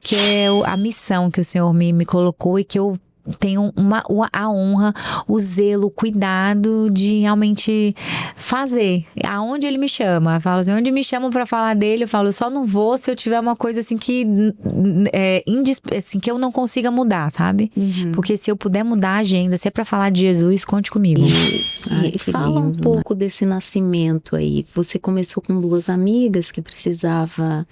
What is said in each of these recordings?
que é a missão que o Senhor me colocou e que eu tenho a honra, o zelo, o cuidado de realmente fazer. Aonde ele me chama, eu falo assim, onde me chamam pra falar dele, eu falo, eu só não vou se eu tiver uma coisa assim que assim, que eu não consiga mudar, sabe? Porque se eu puder mudar a agenda, se é pra falar de Jesus, conte comigo. E fala um pouco desse nascimento aí. Você começou com 2 amigas que precisava,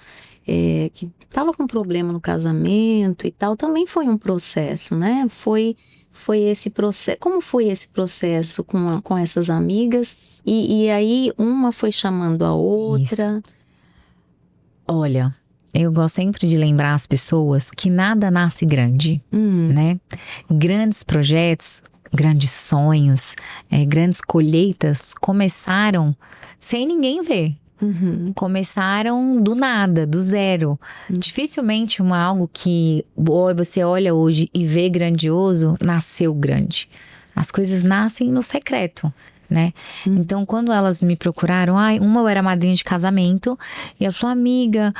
que estava com problema no casamento e tal. Também foi um processo, né? Foi esse processo. Como foi esse processo com essas amigas? E aí uma foi chamando a outra. Isso. Olha, eu gosto sempre de lembrar as pessoas que nada nasce grande, né? Grandes projetos, grandes sonhos, grandes colheitas começaram sem ninguém ver. Começaram do nada, do zero. Dificilmente algo que você olha hoje e vê grandioso, nasceu grande. As coisas nascem no secreto, né? Então, quando elas me procuraram, uma eu era madrinha de casamento, e ela falou, amiga,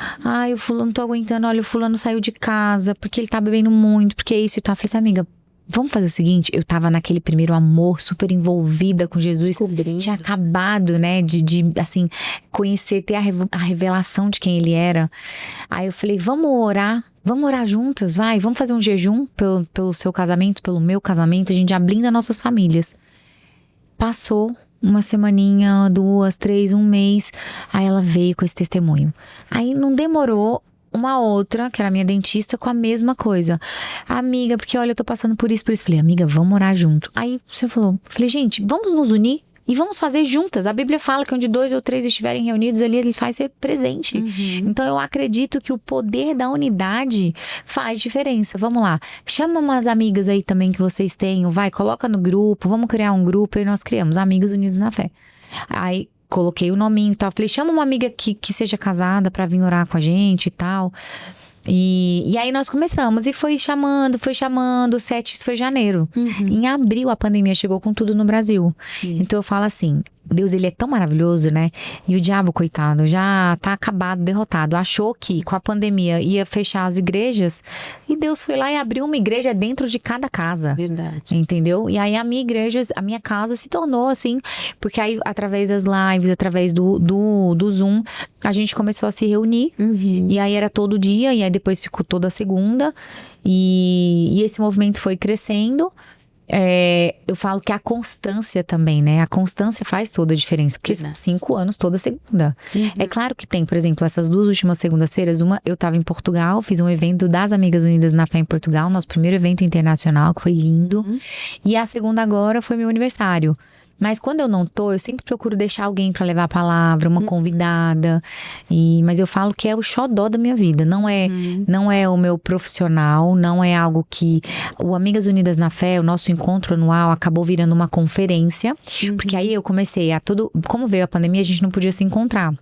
o fulano, não tô aguentando, olha, o fulano saiu de casa, porque ele tá bebendo muito, porque é isso e tal. Eu falei assim, amiga, vamos fazer o seguinte, eu tava naquele primeiro amor, super envolvida com Jesus. Descobrindo. Tinha acabado, né, de assim, conhecer, ter a revelação de quem ele era. Aí eu falei, vamos orar juntas, vamos fazer um jejum pelo seu casamento, pelo meu casamento, a gente já blinda nossas famílias. Passou uma semaninha, 2, 3, 1 mês, aí ela veio com esse testemunho. Aí não demorou, uma outra, que era minha dentista, com a mesma coisa. Amiga, porque olha, eu tô passando por isso. Falei, amiga, vamos orar junto. Aí você falou, falei, gente, vamos nos unir e vamos fazer juntas. A Bíblia fala que onde 2 ou 3 estiverem reunidos ali, ele faz ser presente. Então eu acredito que o poder da unidade faz diferença. Vamos lá, chama umas amigas aí também que vocês tenham, coloca no grupo, vamos criar um grupo. E nós criamos Amigas Unidas na Fé. Aí coloquei o nominho e tal. Falei, chama uma amiga que seja casada pra vir orar com a gente e tal. E aí nós começamos. E foi chamando. Isso foi janeiro. Em abril, a pandemia chegou com tudo no Brasil. Então eu falo assim, Deus, ele é tão maravilhoso, né? E o diabo, coitado, já tá acabado, derrotado. Achou que com a pandemia ia fechar as igrejas. E Deus foi lá e abriu uma igreja dentro de cada casa. Verdade. Entendeu? E aí a minha igreja, a minha casa se tornou assim. Porque aí, através das lives, através do Zoom, a gente começou a se reunir. E aí era todo dia, e aí depois ficou toda segunda. E esse movimento foi crescendo. Eu falo que a constância também, né? A constância faz toda a diferença. Porque são 5 anos toda segunda. É claro que tem, por exemplo, essas 2 últimas segundas-feiras. Uma, eu tava em Portugal, fiz um evento das Amigas Unidas na Fé em Portugal. Nosso primeiro evento internacional, que foi lindo. E a segunda agora foi meu aniversário. Mas quando eu não tô, eu sempre procuro deixar alguém pra levar a palavra, uma convidada. Mas eu falo que é o xodó da minha vida. Não é o meu profissional, não é algo que... O Amigas Unidas na Fé, o nosso encontro anual, acabou virando uma conferência. Porque aí eu comecei como veio a pandemia, a gente não podia se encontrar.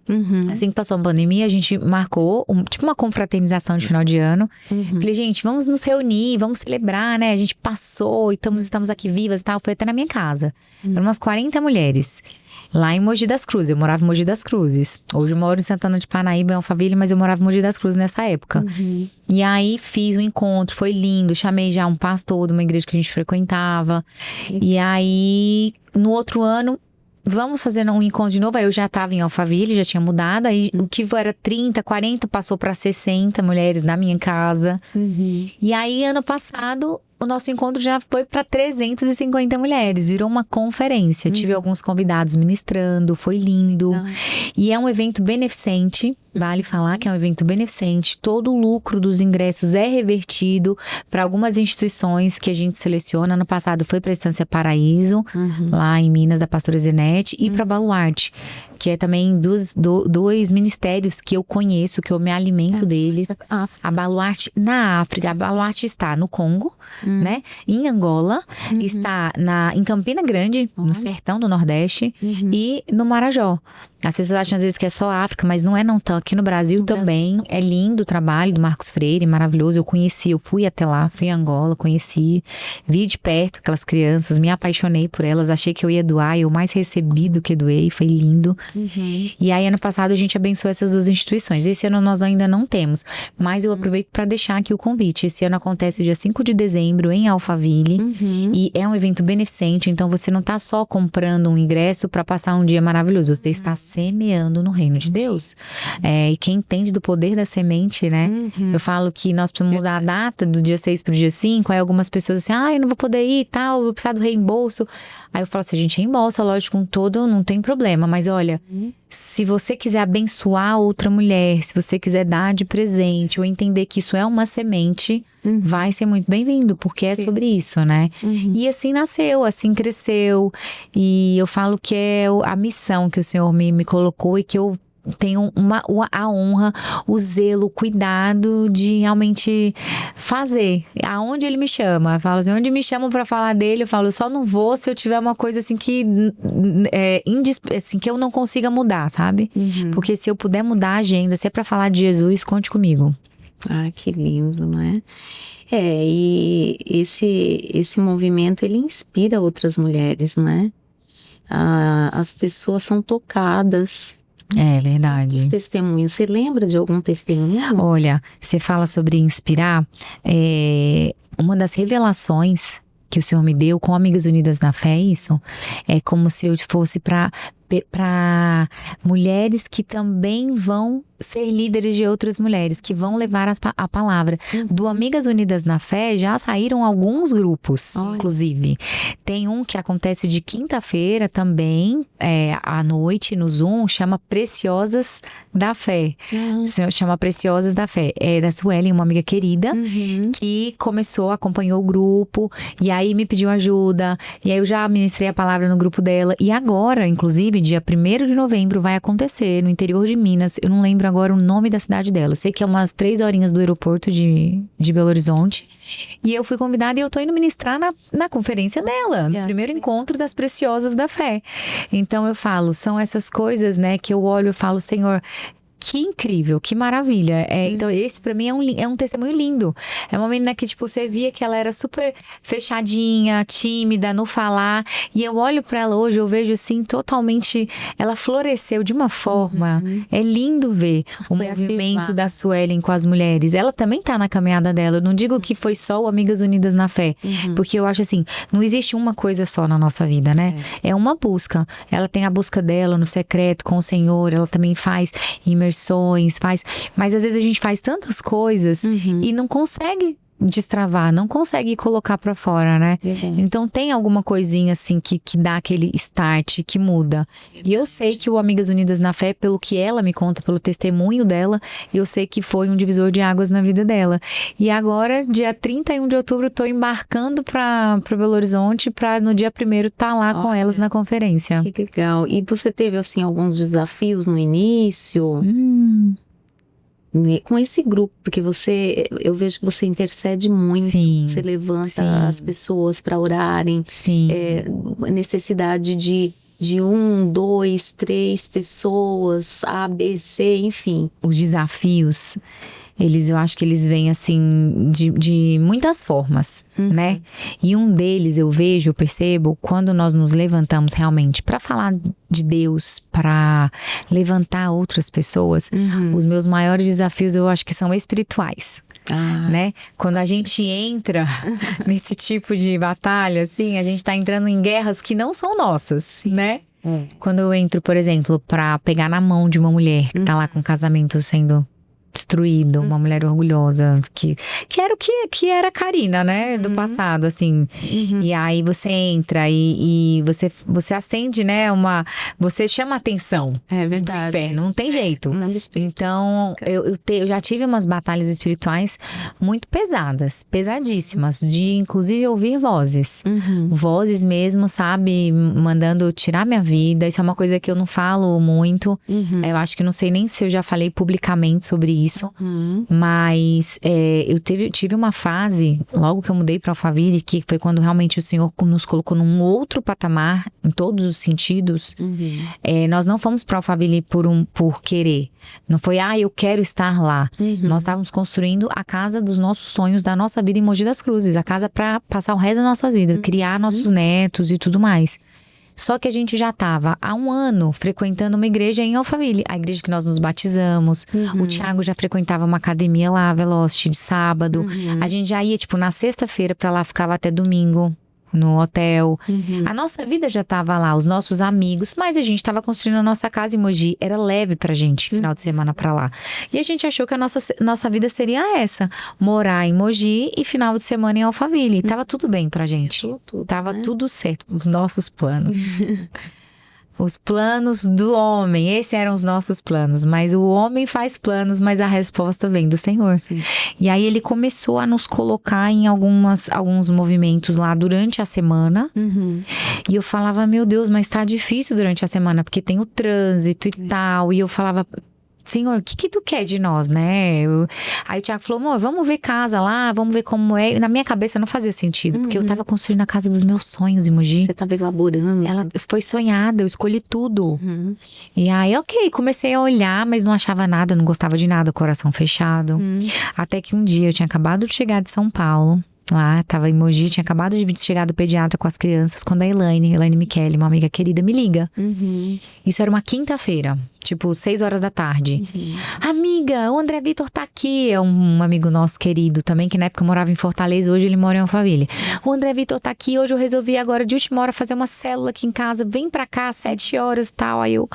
Assim que passou a pandemia, a gente marcou tipo uma confraternização de final de ano. Falei, gente, vamos nos reunir, vamos celebrar, né? A gente passou e estamos aqui vivas e tal. Foi até na minha casa. Eram umas 40 mulheres. Lá em Mogi das Cruzes. Eu morava em Mogi das Cruzes. Hoje eu moro em Santana de Parnaíba, em Alphaville, mas eu morava em Mogi das Cruzes nessa época. E aí fiz um encontro, foi lindo. Chamei já um pastor de uma igreja que a gente frequentava. E aí, no outro ano, vamos fazer um encontro de novo. Aí eu já estava em Alphaville, já tinha mudado. Aí o que era 30, 40, passou para 60 mulheres na minha casa. E aí, ano passado, o nosso encontro já foi para 350 mulheres. Virou uma conferência. Tive alguns convidados ministrando, foi lindo. E é um evento beneficente. Vale falar que é um evento beneficente. Todo o lucro dos ingressos é revertido para algumas instituições que a gente seleciona. Ano passado foi para a Estância Paraíso, lá em Minas, da pastora Zenete, e para Baluarte, que é também dois ministérios que eu conheço, que eu me alimento deles. A Baluarte na África. A Baluarte está no Congo, né? Em Angola, está em Campina Grande, no sertão do Nordeste, e no Marajó. As pessoas acham às vezes que é só África, mas não é não. Tá aqui no Brasil também. É lindo o trabalho do Marcos Freire, maravilhoso. Eu fui até lá, fui em Angola, conheci, vi de perto aquelas crianças, me apaixonei por elas, achei que eu ia doar, eu mais recebi do que doei, foi lindo. E aí ano passado a gente abençoou essas duas instituições. Esse ano nós ainda não temos, mas eu aproveito para deixar aqui o convite. Esse ano acontece dia 5 de dezembro em Alphaville e é um evento beneficente, então você não tá só comprando um ingresso para passar um dia maravilhoso, você está semeando no reino de Deus. E quem entende do poder da semente, né? Eu falo que nós precisamos mudar a data do dia 6 pro dia 5, aí algumas pessoas assim, eu não vou poder ir e tal, eu vou precisar do reembolso. Aí eu falo assim, a gente reembolsa, lógico, com todo, não tem problema, mas olha, se você quiser abençoar outra mulher, se você quiser dar de presente ou entender que isso é uma semente, vai ser muito bem-vindo, porque é sobre isso, né? E assim nasceu, assim cresceu, e eu falo que é a missão que o Senhor me colocou e que eu tenho a honra, o zelo, o cuidado de realmente fazer. Aonde ele me chama, eu falo assim, onde me chamam pra falar dele, eu falo, eu só não vou se eu tiver uma coisa assim que assim, que eu não consiga mudar, sabe? Porque se eu puder mudar a agenda, se é pra falar de Jesus, conte comigo. Que lindo, não é? E esse movimento, ele inspira outras mulheres, né? As pessoas são tocadas. É verdade. Os testemunhos, você lembra de algum testemunho? Olha, você fala sobre inspirar, uma das revelações que o Senhor me deu com Amigas Unidas na Fé, isso é como se eu fosse para mulheres que também vão ser líderes de outras mulheres, que vão levar a palavra. Do Amigas Unidas na Fé já saíram alguns grupos, inclusive. Tem um que acontece de quinta-feira também, à noite, no Zoom, chama Preciosas da Fé. Chama Preciosas da Fé. É da Suelen, uma amiga querida, que acompanhou o grupo, e aí me pediu ajuda, e aí eu já ministrei a palavra no grupo dela, e agora, inclusive, dia 1º de novembro vai acontecer no interior de Minas. Eu não lembro agora o nome da cidade dela. Eu sei que é umas 3 horinhas do aeroporto de Belo Horizonte. E eu fui convidada e eu tô indo ministrar na conferência dela. No primeiro encontro das Preciosas da Fé. Então eu falo, são essas coisas, né, que eu olho e falo, Senhor, que incrível, que maravilha. Então esse pra mim é um testemunho lindo. É uma menina que, tipo, você via que ela era super fechadinha, tímida, no falar. E eu olho pra ela hoje, eu vejo assim, totalmente... Ela floresceu de uma forma. É lindo ver o movimento da Suelen com as mulheres. Ela também tá na caminhada dela. Eu não digo que foi só o Amigas Unidas na Fé. Porque eu acho assim, não existe uma coisa só na nossa vida, né? É uma busca. Ela tem a busca dela no secreto com o Senhor. Ela também faz imersões, mas às vezes a gente faz tantas coisas e não consegue destravar, não consegue colocar pra fora, né? Então tem alguma coisinha assim que dá aquele start, que muda. E eu sei que o Amigas Unidas na Fé, pelo que ela me conta, pelo testemunho dela, eu sei que foi um divisor de águas na vida dela. E agora, dia 31 de outubro, tô embarcando pra Belo Horizonte pra no dia 1º tá lá com elas na conferência. Que legal. E você teve, assim, alguns desafios no início? Com esse grupo, porque eu vejo que você intercede muito, você levanta as pessoas para orarem, necessidade de 1, 2, 3 pessoas, A, B, C, enfim. Os desafios, eu acho que eles vêm assim de muitas formas, né? E um deles eu percebo, quando nós nos levantamos realmente para falar de Deus, para levantar outras pessoas, os meus maiores desafios eu acho que são espirituais. Né? Quando a gente entra nesse tipo de batalha, assim, a gente tá entrando em guerras que não são nossas, né? Quando eu entro, por exemplo, pra pegar na mão de uma mulher que tá lá com o casamento sendo destruído, uma mulher orgulhosa, que era o que era a Karina, né, do passado, assim. E aí você entra e você acende, né, você chama a atenção. É verdade. Do inferno, não tem jeito. Então, eu já tive umas batalhas espirituais muito pesadas, pesadíssimas, de inclusive ouvir vozes. Vozes mesmo, sabe, mandando tirar minha vida. Isso é uma coisa que eu não falo muito. Eu acho que não sei nem se eu já falei publicamente sobre isso. isso. Mas eu tive uma fase, logo que eu mudei para Alphaville, que foi quando realmente o Senhor nos colocou num outro patamar, em todos os sentidos. Nós não fomos para Alphaville por querer. Não foi, eu quero estar lá. Nós estávamos construindo a casa dos nossos sonhos, da nossa vida em Mogi das Cruzes. A casa para passar o resto da nossa vida, criar nossos netos e tudo mais. Só que a gente já estava há 1 ano frequentando uma igreja em Alphaville. A igreja que nós nos batizamos. O Thiago já frequentava uma academia lá, Velocity, de sábado. A gente já ia, na sexta-feira pra lá, ficava até domingo no hotel. A nossa vida já estava lá, os nossos amigos. Mas a gente estava construindo a nossa casa em Mogi. Era leve pra gente, final de semana pra lá. E a gente achou que a nossa vida seria essa. Morar em Mogi e final de semana em Alphaville. Tava tudo bem pra gente. Tava tudo certo. Os nossos planos. Os planos do homem, esses eram os nossos planos. Mas o homem faz planos, mas a resposta vem do Senhor. Sim. E aí ele começou a nos colocar em alguns movimentos lá durante a semana. E eu falava, meu Deus, mas tá difícil durante a semana, porque tem o trânsito e tal. E eu falava, Senhor, o que tu quer de nós, né? Aí o Thiago falou, amor, vamos ver casa lá, vamos ver como é. E na minha cabeça não fazia sentido, porque eu tava construindo a casa dos meus sonhos em Mogi. Você tava elaborando. Ela foi sonhada, eu escolhi tudo. E aí, ok, comecei a olhar, mas não achava nada, não gostava de nada, coração fechado. Até que um dia eu tinha acabado de chegar de São Paulo. Lá, tava em Mogi, tinha acabado de chegar do pediatra com as crianças, quando a Elaine Michele, uma amiga querida, me liga. Isso era uma quinta-feira, 6 horas da tarde. Amiga, o André Vitor tá aqui. É um amigo nosso querido também, que na época morava em Fortaleza, hoje ele mora em Alphaville. O André Vitor tá aqui, hoje eu resolvi agora de última hora fazer uma célula aqui em casa, vem pra cá, 7 horas e tal. Aí eu,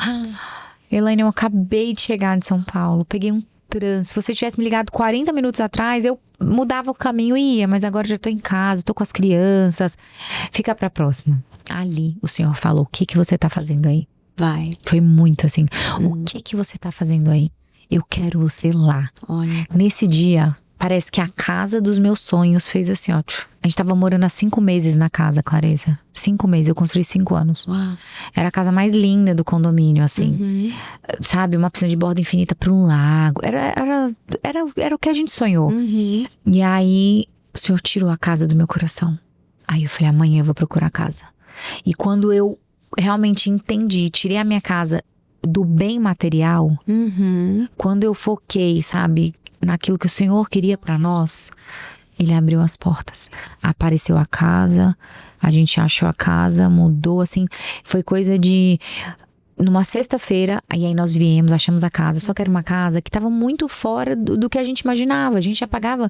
Elaine, eu acabei de chegar de São Paulo, peguei um trânsito. Se você tivesse me ligado 40 minutos atrás, eu mudava o caminho e ia, mas agora já tô em casa, tô com as crianças. Fica pra próxima. Ali, o Senhor falou, o que você tá fazendo aí? Vai. Foi muito assim, o que você tá fazendo aí? Eu quero você lá. Olha. Nesse dia, parece que a casa dos meus sonhos fez assim, ó. A gente tava morando há 5 meses na casa, Clareza. 5 meses, eu construí 5 anos. Uau. Era a casa mais linda do condomínio, assim. Sabe, uma piscina de borda infinita para um lago. Era o que a gente sonhou. E aí, o Senhor tirou a casa do meu coração. Aí eu falei, amanhã eu vou procurar casa. E quando eu realmente entendi, tirei a minha casa do bem material, quando eu foquei, sabe, naquilo que o Senhor queria para nós, Ele abriu as portas. Apareceu a casa, a gente achou a casa, mudou, assim, foi coisa de... Numa sexta-feira, aí nós viemos, achamos a casa. Só que era uma casa que estava muito fora do que a gente imaginava. A gente já pagava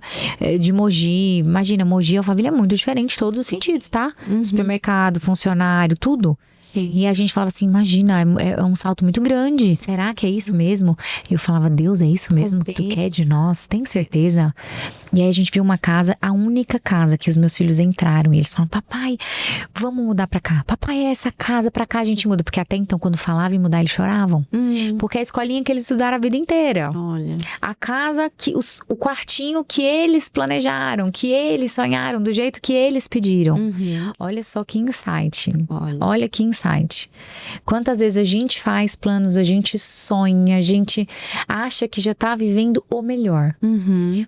de Mogi. Imagina, Mogi e Alphaville é muito diferente em todos os sentidos, tá? Supermercado, funcionário, tudo. Sim. E a gente falava assim, imagina, é um salto muito grande. Será que é isso mesmo? E eu falava, Deus, é isso mesmo que tu quer de nós? Tem certeza? E aí a gente viu uma casa, a única casa que os meus filhos entraram. E eles falaram, papai, vamos mudar pra cá. Papai, é essa casa, pra cá a gente muda. Porque até então, quando falava em mudar, eles choravam. Porque é a escolinha que eles estudaram a vida inteira. Olha. A casa, o quartinho que eles planejaram, que eles sonharam, do jeito que eles pediram. Olha só que insight. Olha que insight. Quantas vezes a gente faz planos, a gente sonha, a gente acha que já tá vivendo o melhor.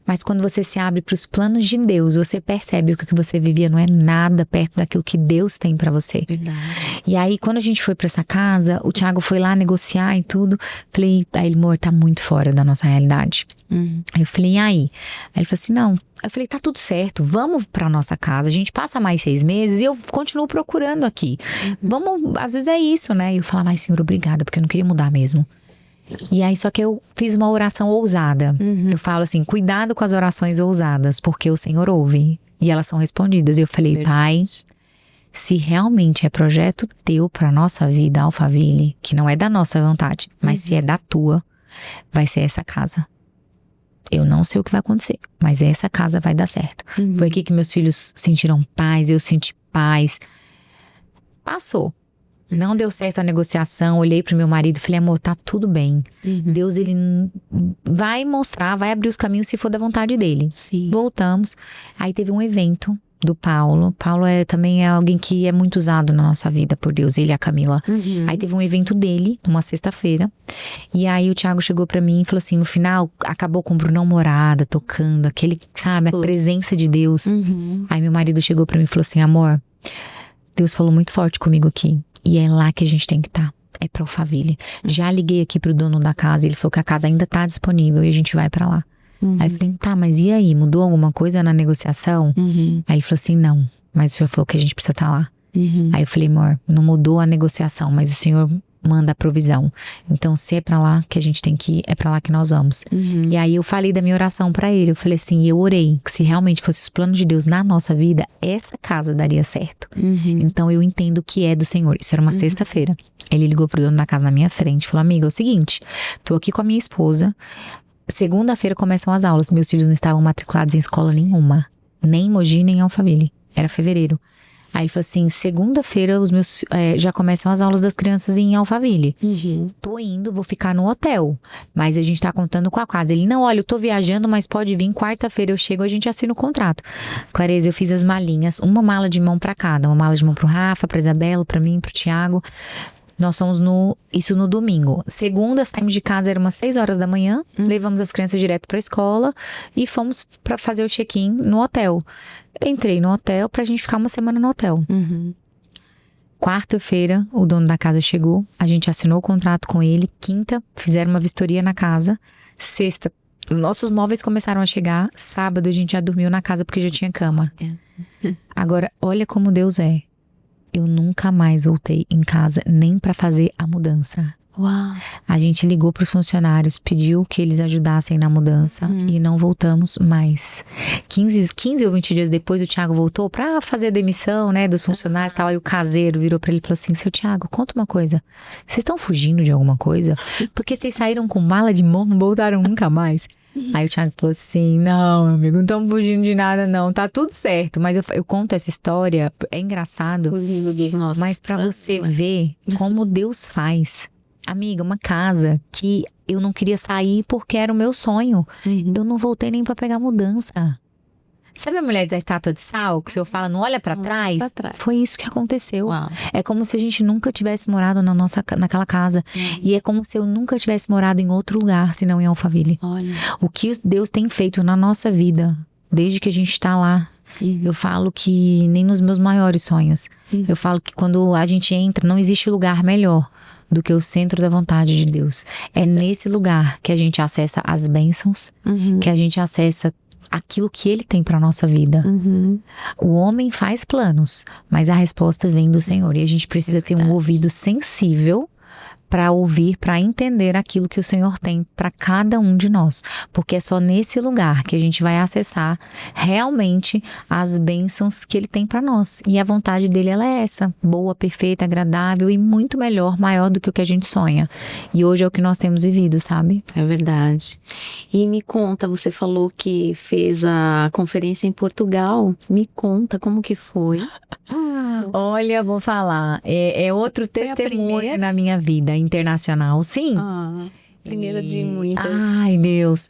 Mas quando você se abre para os planos de Deus, você percebe que o que você vivia não é nada perto daquilo que Deus tem para você. Verdade. E aí, quando a gente foi para essa casa, o Thiago foi lá negociar e tudo. Falei, aí ele, amor, tá muito fora da nossa realidade. Aí eu falei, e aí? Aí ele falou assim, não. Eu falei, tá tudo certo, vamos pra nossa casa, a gente passa mais 6 meses e eu continuo procurando aqui. Vamos, às vezes é isso, né? E eu falava, ai, Senhor, obrigada, porque eu não queria mudar mesmo. E aí, só que eu fiz uma oração ousada. Eu falo assim, cuidado com as orações ousadas, porque o Senhor ouve e elas são respondidas. E eu falei, Pai, se realmente é projeto teu pra nossa vida, Alphaville, que não é da nossa vontade, mas se é da tua, vai ser essa casa. Eu não sei o que vai acontecer, mas essa casa vai dar certo. Foi aqui que meus filhos sentiram paz, eu senti paz. Passou. Não deu certo a negociação, olhei pro meu marido e falei, amor, tá tudo bem. Deus, ele vai mostrar, vai abrir os caminhos se for da vontade dele. Sim. Voltamos. Aí teve um evento do Paulo. Paulo também é alguém que é muito usado na nossa vida por Deus, ele e a Camila. Aí teve um evento dele, numa sexta-feira. E aí o Thiago chegou pra mim e falou assim, no final, acabou com o Brunão Morada, tocando, aquele, sabe, a presença de Deus. Aí meu marido chegou pra mim e falou assim, amor, Deus falou muito forte comigo aqui. E é lá que a gente tem que estar. É pra Alphaville. Já liguei aqui pro dono da casa, ele falou que a casa ainda tá disponível e a gente vai pra lá. Aí eu falei, tá, mas e aí? Mudou alguma coisa na negociação? Aí ele falou assim, não, mas o senhor falou que a gente precisa estar lá. Aí eu falei, amor, não mudou a negociação, mas o senhor manda a provisão. Então, se é pra lá que a gente tem que ir, é pra lá que nós vamos. E aí eu falei da minha oração pra ele. Eu falei assim, eu orei que se realmente fosse os planos de Deus na nossa vida, essa casa daria certo. Então eu entendo que é do Senhor. Isso era uma sexta-feira. Ele ligou pro dono da casa na minha frente, falou, amiga, é o seguinte, tô aqui com a minha esposa. Segunda-feira começam as aulas. Meus filhos não estavam matriculados em escola nenhuma. Nem em Mogi, nem em Alphaville. Era fevereiro. Aí ele falou assim, segunda-feira os meus já começam as aulas das crianças em Alphaville. Tô indo, vou ficar no hotel. Mas a gente tá contando com a casa. Ele, não, olha, eu tô viajando, mas pode vir quarta-feira eu chego, a gente assina o contrato. Clareza, eu fiz as malinhas, uma mala de mão pra cada. Uma mala de mão pro Rafa, pra Isabela, pra mim, pro Thiago. Nós fomos isso no domingo. Segunda, saímos de casa, era umas 6 horas da manhã. Levamos as crianças direto pra escola. E fomos pra fazer o check-in no hotel. Entrei no hotel pra gente ficar uma semana no hotel. Quarta-feira, o dono da casa chegou. A gente assinou o contrato com ele. Quinta, fizeram uma vistoria na casa. Sexta, os nossos móveis começaram a chegar. Sábado, a gente já dormiu na casa porque já tinha cama. Agora, olha como Deus é. Eu nunca mais voltei em casa nem pra fazer a mudança. Uau. A gente ligou pros funcionários, pediu que eles ajudassem na mudança e não voltamos mais. 15 ou 20 dias depois, o Thiago voltou pra fazer a demissão, né, dos funcionários e tal. Aí o caseiro virou pra ele e falou assim, seu Thiago, conta uma coisa. Vocês estão fugindo de alguma coisa? Porque vocês saíram com mala de mão, não voltaram nunca mais. Aí o Thiago falou assim, não, meu amigo, não estamos fugindo de nada não, tá tudo certo. Mas eu conto essa história, é engraçado, mas pra você ver como Deus faz. Amiga, uma casa que eu não queria sair porque era o meu sonho. Eu não voltei nem pra pegar mudança. Sabe a mulher da estátua de sal, que o senhor fala, não olha pra trás? Foi isso que aconteceu. Uau. É como se a gente nunca tivesse morado naquela casa. E é como se eu nunca tivesse morado em outro lugar, senão em Alphaville. Olha. O que Deus tem feito na nossa vida, desde que a gente tá lá. Eu falo que nem nos meus maiores sonhos. Eu falo que quando a gente entra, não existe lugar melhor do que o centro da vontade de Deus. É nesse lugar que a gente acessa as bênçãos, que a gente acessa aquilo que Ele tem para nossa vida. O homem faz planos, mas a resposta vem do Senhor. E a gente precisa ter um ouvido sensível para ouvir, para entender aquilo que o Senhor tem para cada um de nós. Porque é só nesse lugar que a gente vai acessar realmente as bênçãos que Ele tem para nós. E a vontade dele, ela é essa. Boa, perfeita, agradável e muito melhor, maior do que o que a gente sonha. E hoje é o que nós temos vivido, sabe? É verdade. E me conta, você falou que fez a conferência em Portugal. Me conta como que foi. Olha, vou falar. É outro testemunho na minha vida internacional. Sim. Primeira de muitas. Ai, Deus.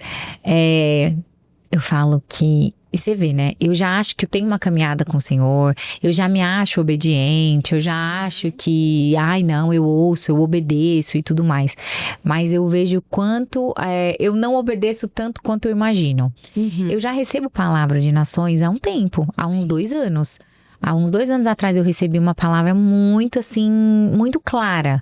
Eu falo que... E você vê, né? Eu já acho que eu tenho uma caminhada com o Senhor. Eu já me acho obediente. Eu já acho que... Ai, não, eu ouço, eu obedeço e tudo mais. Mas eu vejo quanto... eu não obedeço tanto quanto eu imagino. Eu já recebo palavra de nações há um tempo. Há uns 2 anos. Há uns 2 anos atrás eu recebi uma palavra muito assim, muito clara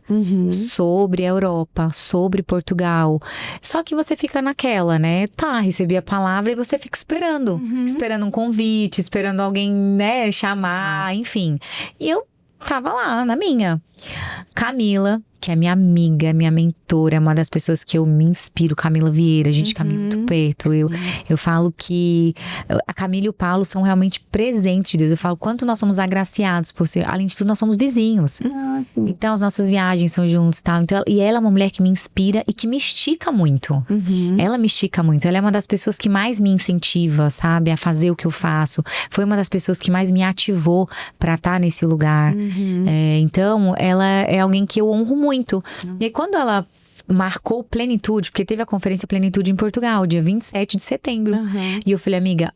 sobre a Europa, sobre Portugal. Só que você fica naquela, né? Tá, recebi a palavra e você fica esperando. Esperando um convite, esperando alguém, né, chamar, enfim. E eu tava lá, na minha. Camila, que é minha amiga, minha mentora, uma das pessoas que eu me inspiro, Camila Vieira, a gente caminha muito perto. Eu falo que a Camila e o Paulo são realmente presentes de Deus. Eu falo quanto nós somos agraciados por ser, além de tudo, nós somos vizinhos. Então, as nossas viagens são juntos e tal. Então, e ela é uma mulher que me inspira e que me estica muito. Ela me estica muito. Ela é uma das pessoas que mais me incentiva, sabe, a fazer o que eu faço. Foi uma das pessoas que mais me ativou pra estar nesse lugar. Então, ela é alguém que eu honro muito. E aí, quando ela marcou Plenitude, porque teve a conferência Plenitude em Portugal, dia 27 de setembro. E eu falei, amiga,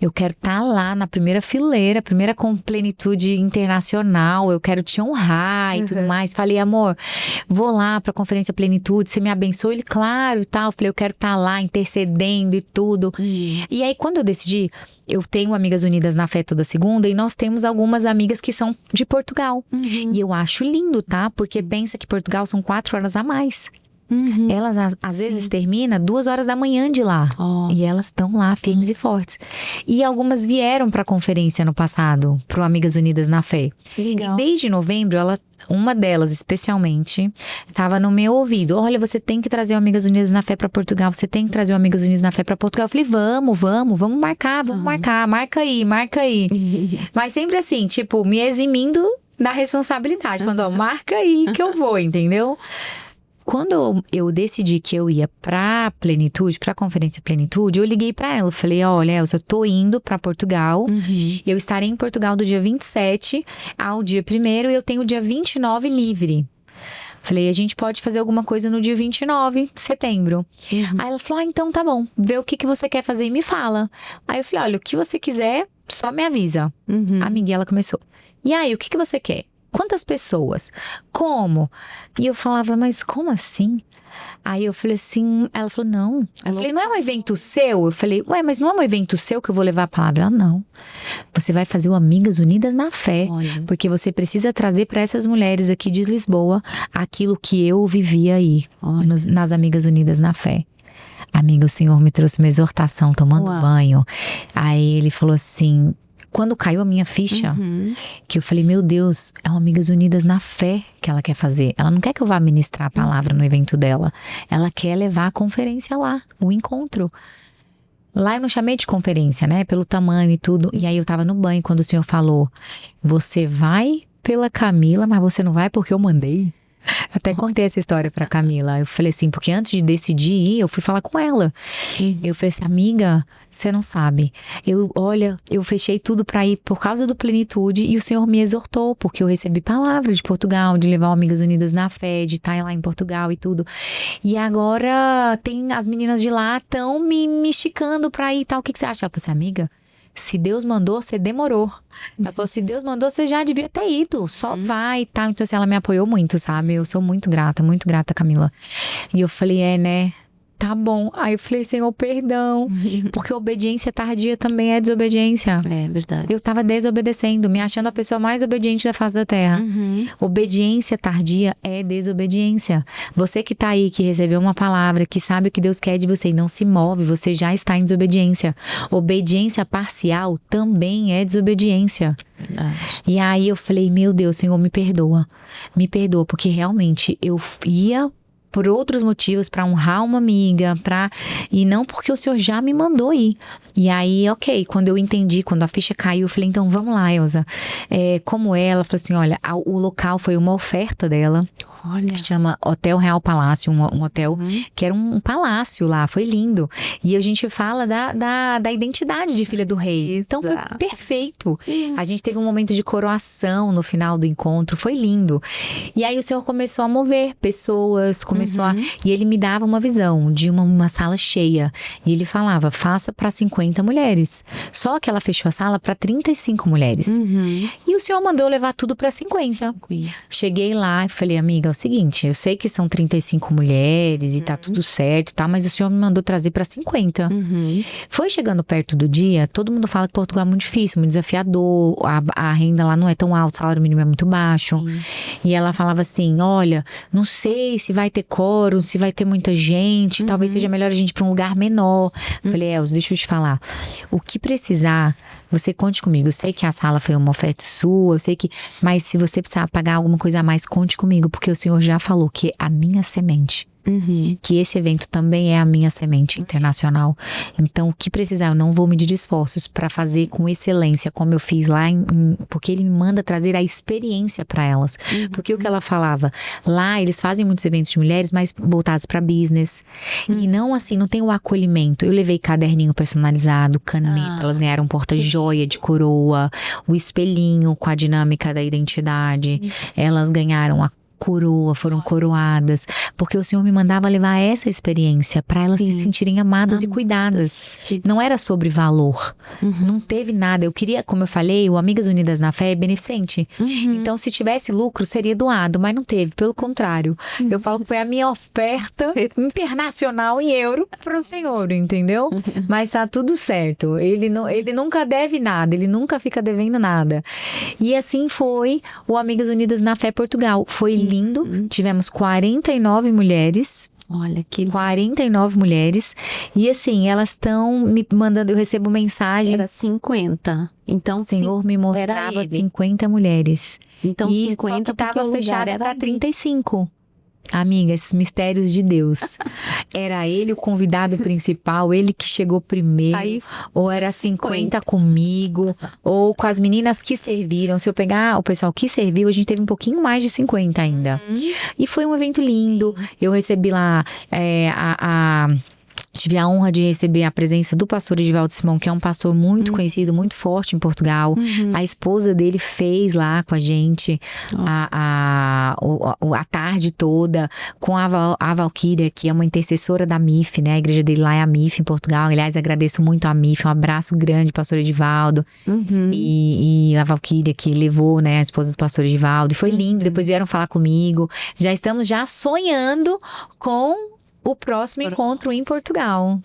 eu quero estar lá na primeira fileira, primeira com Plenitude internacional, eu quero te honrar e tudo mais. Falei, amor, vou lá pra conferência Plenitude, você me abençoa? Ele, claro, e tal. Falei, eu quero estar lá intercedendo e tudo. E aí, quando eu decidi, eu tenho Amigas Unidas na Fé toda segunda, e nós temos algumas amigas que são de Portugal. E eu acho lindo, tá? Porque pensa que Portugal são 4 horas a mais. Elas às vezes terminam 2 horas da manhã de lá. E elas estão lá firmes e fortes. E algumas vieram pra conferência no passado, pro Amigas Unidas na Fé. Legal. E desde novembro, uma delas especialmente, estava no meu ouvido. Olha, você tem que trazer o Amigas Unidas na Fé pra Portugal. Você tem que trazer o Amigas Unidas na Fé pra Portugal. Eu falei, vamos marcar, marca aí. Mas sempre assim, tipo, me eximindo da responsabilidade. Quando, marca aí que eu vou, entendeu? Quando eu decidi que eu ia pra Plenitude, pra conferência Plenitude, eu liguei pra ela. Eu falei, olha, Elza, eu tô indo pra Portugal. Eu estarei em Portugal do dia 27 ao dia 1º, e eu tenho o dia 29 livre. Falei, a gente pode fazer alguma coisa no dia 29 de setembro. Aí ela falou, então tá bom. Vê o que você quer fazer e me fala. Aí eu falei, olha, o que você quiser, só me avisa. A amiga, ela começou. E aí, o que você quer? Quantas pessoas? Como? E eu falava, mas como assim? Aí eu falei assim, ela falou, não. Eu falei, não é um evento seu? Eu falei, ué, mas não é um evento seu que eu vou levar a palavra? Ela, não. Você vai fazer o Amigas Unidas na Fé. Porque você precisa trazer para essas mulheres aqui de Lisboa aquilo que eu vivia aí, nas Amigas Unidas na Fé. Amiga, o Senhor me trouxe uma exortação tomando banho. Aí ele falou assim... Quando caiu a minha ficha, que eu falei, meu Deus, é uma Amigas Unidas na Fé que ela quer fazer. Ela não quer que eu vá ministrar a palavra no evento dela. Ela quer levar a conferência lá, o encontro. Lá eu não chamei de conferência, né? Pelo tamanho e tudo. E aí eu tava no banho quando o Senhor falou, você vai pela Camila, mas você não vai porque eu mandei. Até contei essa história pra Camila. Eu falei assim, porque antes de decidir ir, eu fui falar com ela. Eu falei assim, amiga, você não sabe. Eu fechei tudo pra ir por causa do Plenitude, e o Senhor me exortou, porque eu recebi palavra de Portugal, de levar o Amigas Unidas na Fé, de estar lá em Portugal e tudo. E agora as meninas de lá estão me esticando pra ir e tal. O que você acha? Ela falou assim, amiga, se Deus mandou, você demorou. Ela falou, se Deus mandou, você já devia ter ido. Só vai e tal. Então, assim, ela me apoiou muito, sabe? Eu sou muito grata, Camila. E eu falei, né? Tá bom. Aí eu falei, Senhor, perdão. Porque obediência tardia também é desobediência. É verdade. Eu tava desobedecendo, me achando a pessoa mais obediente da face da terra. Obediência tardia é desobediência. Você que tá aí, que recebeu uma palavra, que sabe o que Deus quer de você e não se move, você já está em desobediência. Obediência parcial também é desobediência. Verdade. E aí eu falei, meu Deus, Senhor, me perdoa. Me perdoa, porque realmente eu ia por outros motivos, pra honrar uma amiga, e não porque o Senhor já me mandou ir. E aí, ok, quando eu entendi, quando a ficha caiu, eu falei, então vamos lá, Elza. Como ela falou assim, olha, o local foi uma oferta dela. Olha. Que chama Hotel Real Palácio, um hotel que era um palácio lá, foi lindo. E a gente fala da identidade de filha do rei. Então foi perfeito. A gente teve um momento de coroação no final do encontro, foi lindo. E aí o Senhor começou a mover pessoas, e ele me dava uma visão de uma sala cheia. E ele falava, faça para 50 mulheres. Só que ela fechou a sala para 35 mulheres. E o Senhor mandou levar tudo para 50. Cheguei lá e falei, amiga, é o seguinte, eu sei que são 35 mulheres e tá tudo certo, tá? Mas o Senhor me mandou trazer pra 50. Foi chegando perto do dia, todo mundo fala que Portugal é muito difícil, muito desafiador, a renda lá não é tão alta, o salário mínimo é muito baixo. E ela falava assim, olha, não sei se vai ter quórum, se vai ter muita gente, talvez seja melhor a gente ir pra um lugar menor. Falei, Elza, deixa eu te falar, o que precisar, você conte comigo. Eu sei que a sala foi uma oferta sua, eu sei que... Mas se você precisar pagar alguma coisa a mais, conte comigo. Porque o Senhor já falou que a minha semente... Que esse evento também é a minha semente internacional. Então, o que precisar, eu não vou medir esforços para fazer com excelência, como eu fiz lá, porque ele me manda trazer a experiência para elas. Porque o que ela falava, lá eles fazem muitos eventos de mulheres, mas voltados para business. E não assim, não tem o acolhimento. Eu levei caderninho personalizado, caneta, elas ganharam um porta-joia de coroa, o espelhinho com a dinâmica da identidade. Elas ganharam a foram coroadas, porque o Senhor me mandava levar essa experiência para elas se sentirem amadas e cuidadas. Não era sobre valor, não teve nada. Eu queria, como eu falei, o Amigas Unidas na Fé é beneficente. Então, se tivesse lucro, seria doado, mas não teve, pelo contrário. Eu falo que foi a minha oferta internacional em euro para o Senhor, entendeu? Mas tá tudo certo. Ele nunca deve nada, ele nunca fica devendo nada. E assim foi o Amigas Unidas na Fé Portugal. Foi lindo, tivemos 49 mulheres. Olha que 49 mulheres. E assim, elas estão me mandando, eu recebo mensagem. Era 50. Então, o Senhor me mostrava 50 mulheres. Então, e 50 estava fechada para 35. Amiga, esses mistérios de Deus. Era ele o convidado principal, ele que chegou primeiro. Aí, ou era 50 comigo, ou com as meninas que serviram. Se eu pegar o pessoal que serviu, a gente teve um pouquinho mais de 50 ainda. E foi um evento lindo. Eu recebi lá tive a honra de receber a presença do pastor Edivaldo Simão, que é um pastor muito conhecido, muito forte em Portugal. A esposa dele fez lá com a gente a tarde toda, com a Valquíria, que é uma intercessora da MIF, né? A igreja dele lá é a MIF em Portugal. Aliás, agradeço muito a MIF, um abraço grande, pastor Edivaldo. E a Valquíria, que levou, né, a esposa do pastor Edivaldo. E foi lindo, depois vieram falar comigo. Já estamos sonhando com o próximo encontro em Portugal.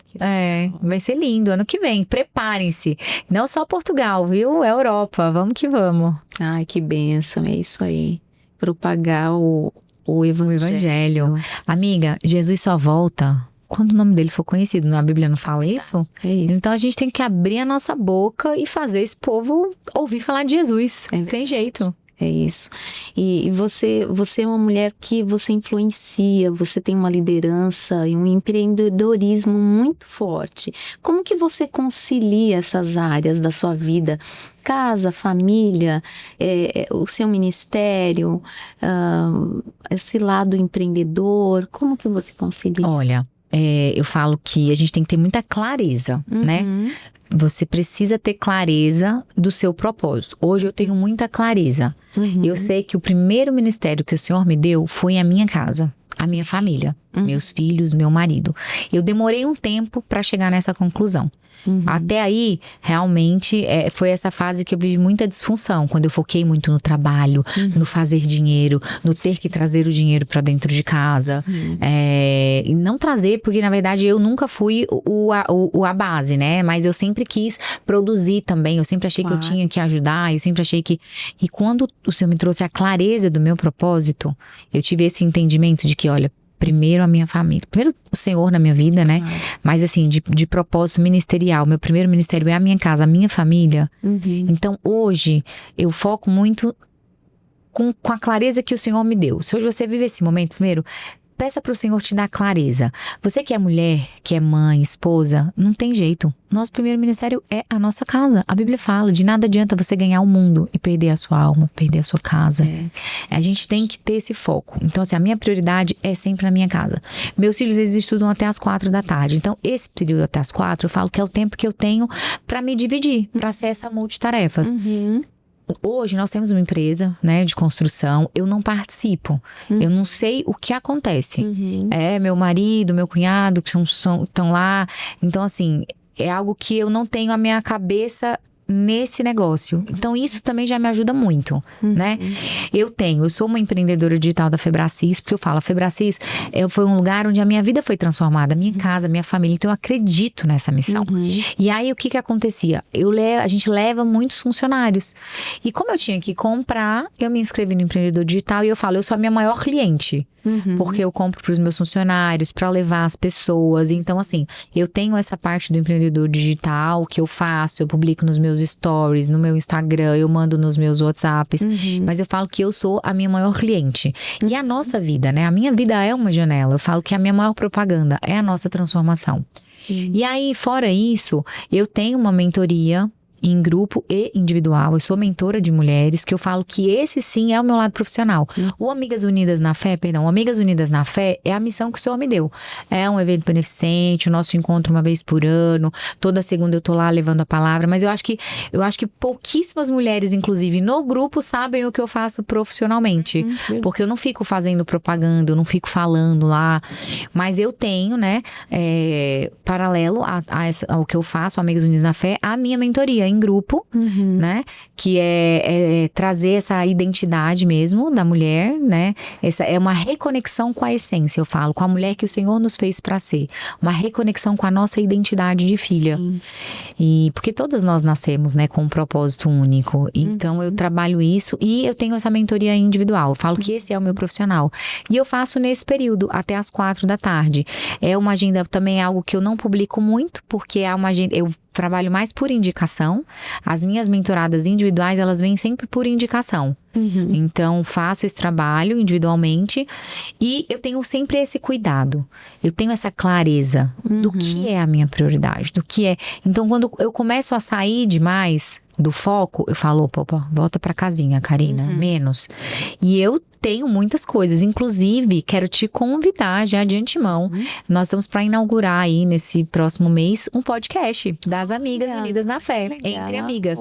Vai ser lindo, ano que vem. Preparem-se. Não só Portugal, viu? Europa. Vamos que vamos. Ai, que bênção. É isso aí. Propagar o evangelho. Amiga, Jesus só volta quando o nome dele for conhecido. A Bíblia não fala isso? É isso. Então a gente tem que abrir a nossa boca e fazer esse povo ouvir falar de Jesus. Tem jeito. É isso. E você é uma mulher que você influencia, você tem uma liderança e um empreendedorismo muito forte. Como que você concilia essas áreas da sua vida? Casa, família, o seu ministério, esse lado empreendedor, como que você concilia? Olha, eu falo que a gente tem que ter muita clareza, né? Você precisa ter clareza do seu propósito. Hoje eu tenho muita clareza. Eu sei que o primeiro ministério que o Senhor me deu foi a minha casa, a minha família, meus filhos, meu marido. Eu demorei um tempo para chegar nessa conclusão. Até aí, realmente, foi essa fase que eu vivi muita disfunção. Quando eu foquei muito no trabalho, no fazer dinheiro, no ter que trazer o dinheiro para dentro de casa. E não trazer, porque na verdade eu nunca fui a base, né? Mas eu sempre quis produzir também. Eu sempre achei que eu tinha que ajudar. Eu sempre achei que... E quando o Senhor me trouxe a clareza do meu propósito, eu tive esse entendimento de que, olha, primeiro a minha família, primeiro o Senhor na minha vida, né? Mas assim, de propósito ministerial, meu primeiro ministério é a minha casa, a minha família. Então hoje eu foco muito com a clareza que o Senhor me deu. Se hoje você vive esse momento, primeiro, peça para o Senhor te dar clareza. Você que é mulher, que é mãe, esposa, não tem jeito. Nosso primeiro ministério é a nossa casa. A Bíblia fala, de nada adianta você ganhar o mundo e perder a sua alma, perder a sua casa. A gente tem que ter esse foco. Então, assim, a minha prioridade é sempre a minha casa. Meus filhos, eles estudam até as 4 da tarde. Então, esse período até as 4, eu falo que é o tempo que eu tenho para me dividir, para ser essa multitarefas. Hoje nós temos uma empresa, né, de construção. Eu não participo. Eu não sei o que acontece. Meu marido, meu cunhado que estão lá. Então, assim, é algo que eu não tenho a minha cabeça nesse negócio. Então isso também já me ajuda muito, né? Eu sou uma empreendedora digital da Febracis, porque eu falo, a Febracis foi um lugar onde a minha vida foi transformada, a minha casa, a minha família, então eu acredito nessa missão. E aí o que acontecia? A gente leva muitos funcionários. E como eu tinha que comprar, eu me inscrevi no empreendedor digital e eu falo, eu sou a minha maior cliente. Porque eu compro para os meus funcionários, para levar as pessoas. Então, assim, eu tenho essa parte do empreendedor digital que eu faço, eu publico nos meus stories, no meu Instagram, eu mando nos meus WhatsApps. Mas eu falo que eu sou a minha maior cliente. E a nossa vida, né? A minha vida é uma janela. Eu falo que a minha maior propaganda é a nossa transformação. E aí, fora isso, eu tenho uma mentoria em grupo e individual. Eu sou mentora de mulheres, que eu falo que esse sim é o meu lado profissional. O Amigas Unidas na Fé, o Amigas Unidas na Fé é a missão que o Senhor me deu. É um evento beneficente, o nosso encontro uma vez por ano, toda segunda eu tô lá levando a palavra, mas eu acho que pouquíssimas mulheres, inclusive no grupo, sabem o que eu faço profissionalmente, porque eu não fico fazendo propaganda, eu não fico falando lá, mas eu tenho, né, paralelo ao que eu faço, Amigas Unidas na Fé, a minha mentoria em grupo, né, que é trazer essa identidade mesmo da mulher, né, essa é uma reconexão com a essência, eu falo, com a mulher que o Senhor nos fez para ser, uma reconexão com a nossa identidade de filha. Sim. E porque todas nós nascemos, né, com um propósito único. Então eu trabalho isso e eu tenho essa mentoria individual. Eu falo que esse é o meu profissional. E eu faço nesse período, até as 4 da tarde. É uma agenda também, algo que eu não publico muito, porque é uma agenda, eu trabalho mais por indicação. As minhas mentoradas individuais, elas vêm sempre por indicação. Então, faço esse trabalho individualmente e eu tenho sempre esse cuidado. Eu tenho essa clareza do que é a minha prioridade, do que é. Então, quando eu começo a sair demais do foco, eu falo, opa, volta pra casinha, Karina, menos. E eu tenho muitas coisas, inclusive quero te convidar já de antemão. Nós estamos para inaugurar aí nesse próximo mês um podcast das Amigas Unidas na Fé, entre amigas,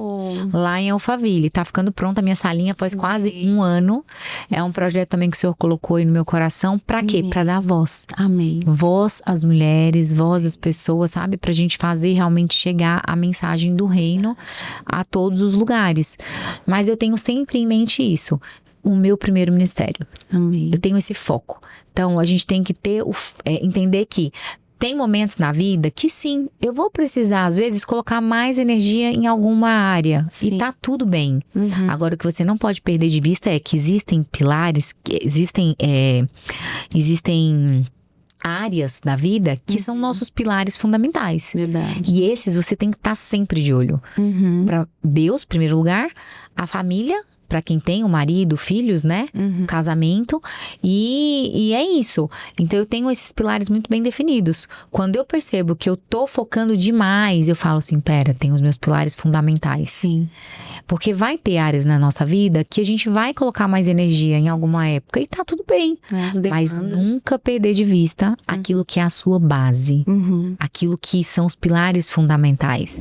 lá em Alphaville. Tá ficando pronta a minha salinha após quase um ano. É um projeto também que o Senhor colocou aí no meu coração. Pra quê? Pra dar voz. Amém. Voz às mulheres, voz às pessoas, sabe? Pra gente fazer realmente chegar a mensagem do reino a todos os lugares. Mas eu tenho sempre em mente isso. O meu primeiro ministério. Amém. Eu tenho esse foco. Então, a gente tem que ter entender que tem momentos na vida que sim, eu vou precisar, às vezes, colocar mais energia em alguma área. Sim. E tá tudo bem. Agora, o que você não pode perder de vista é que existem pilares, que existem áreas da vida que são nossos pilares fundamentais. Verdade. E esses você tem que estar sempre de olho. Para Deus, em primeiro lugar, a família, para quem tem o marido, filhos, né? Casamento. E é isso. Então, eu tenho esses pilares muito bem definidos. Quando eu percebo que eu tô focando demais, eu falo assim, pera, tem os meus pilares fundamentais. Sim. Porque vai ter áreas na nossa vida que a gente vai colocar mais energia em alguma época e tá tudo bem. Mas nunca perder de vista aquilo que é a sua base. Aquilo que são os pilares fundamentais.